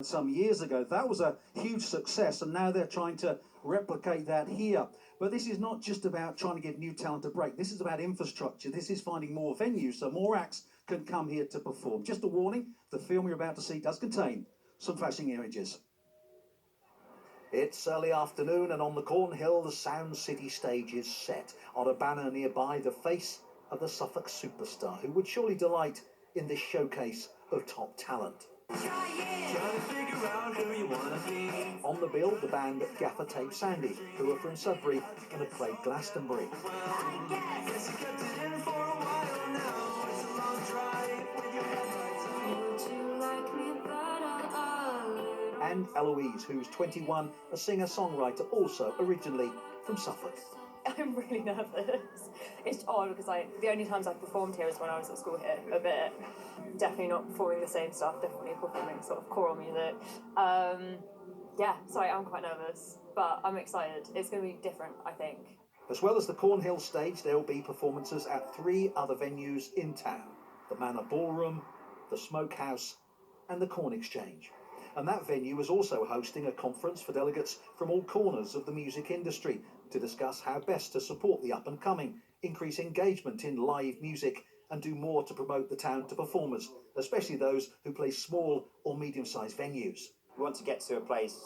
some years ago. That was a huge success, and now they're trying to replicate that here. But this is not just about trying to give new talent a break. This is about infrastructure. This is finding more venues so more acts can come here to perform. Just a warning, the film you're about to see does contain some flashing images. It's early afternoon, and on the Cornhill, the Sound City stage is set. On a banner nearby, the face of the Suffolk superstar, who would surely delight in this showcase of top talent. On the bill, the band Gaffer Tape Sandy, who are from Sudbury and have played Glastonbury. And Eloise, who's 21, a singer-songwriter, also originally from Suffolk. I'm really nervous. It's odd because the only times I've performed here is when I was at school here a bit. Definitely not performing the same stuff, definitely performing sort of choral music. Yeah, so I am quite nervous, but I'm excited. It's going to be different, I think. As well as the Cornhill stage, there will be performances at 3 other venues in town: the Manor Ballroom, the Smokehouse and the Corn Exchange. And that venue is also hosting a conference for delegates from all corners of the music industry to discuss how best to support the up-and-coming, increase engagement in live music and do more to promote the town to performers, especially those who play small or medium-sized venues. We want to get to a place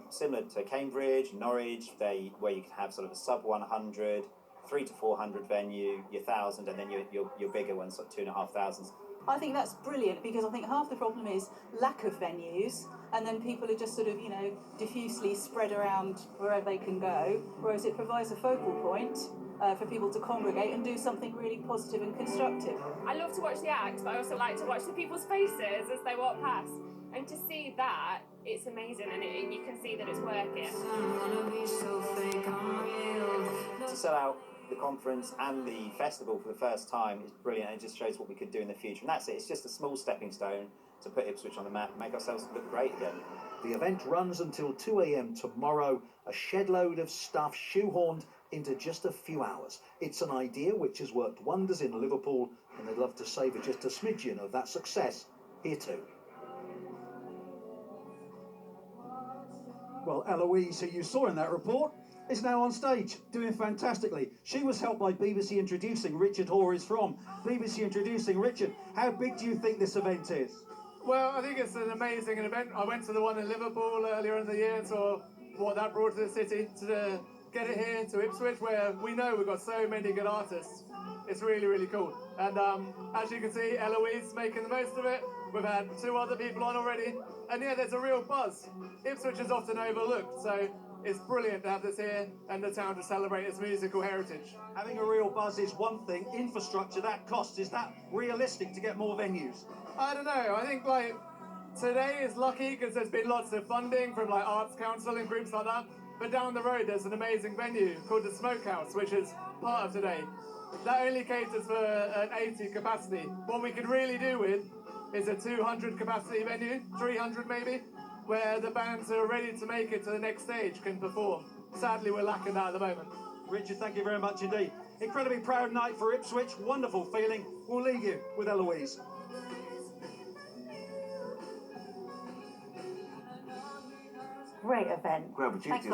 similar to Cambridge, Norwich, where you can have sort of a sub 100, 300 to 400 venue, your 1,000, and then your bigger ones, sort of 2,500. I think that's brilliant, because I think half the problem is lack of venues, and then people are just sort of, diffusely spread around wherever they can go, whereas it provides a focal point for people to congregate and do something really positive and constructive. I love to watch the acts, but I also like to watch the people's faces as they walk past. And to see that, it's amazing, and you can see that it's working. To sell out the conference and the festival for the first time is brilliant, and it just shows what we could do in the future. And that's it. It's just a small stepping stone to put Ipswich on the map, make ourselves look great again. The event runs until 2 a.m. tomorrow, a shed load of stuff shoehorned into just a few hours. It's an idea which has worked wonders in Liverpool, and they'd love to savour just a smidgen of that success here too. Well, Eloise, who you saw in that report, is now on stage, doing fantastically. She was helped by BBC Introducing. Richard Hoare is from BBC Introducing. Richard, how big do you think this event is? Well, I think it's an amazing event. I went to the one in Liverpool earlier in the year and saw what that brought to the city. To get it here to Ipswich, where we know we've got so many good artists, it's really, really cool. And as you can see, Eloise is making the most of it. We've had 2 other people on already. And yeah, there's a real buzz. Ipswich is often overlooked, so it's brilliant to have this here and the town to celebrate its musical heritage. Having a real buzz is one thing. Infrastructure, that cost. Is that realistic to get more venues? I don't know. I think today is lucky because there's been lots of funding from Arts Council and groups like that. But down the road there's an amazing venue called the Smokehouse, which is part of today. That only caters for an 80 capacity. What we could really do with is a 200 capacity venue, 300 maybe, where the bands who are ready to make it to the next stage can perform. Sadly, we're lacking that at the moment. Richard, thank you very much indeed. Incredibly proud night for Ipswich. Wonderful feeling. We'll leave you with Eloise. Great event. Great opportunity.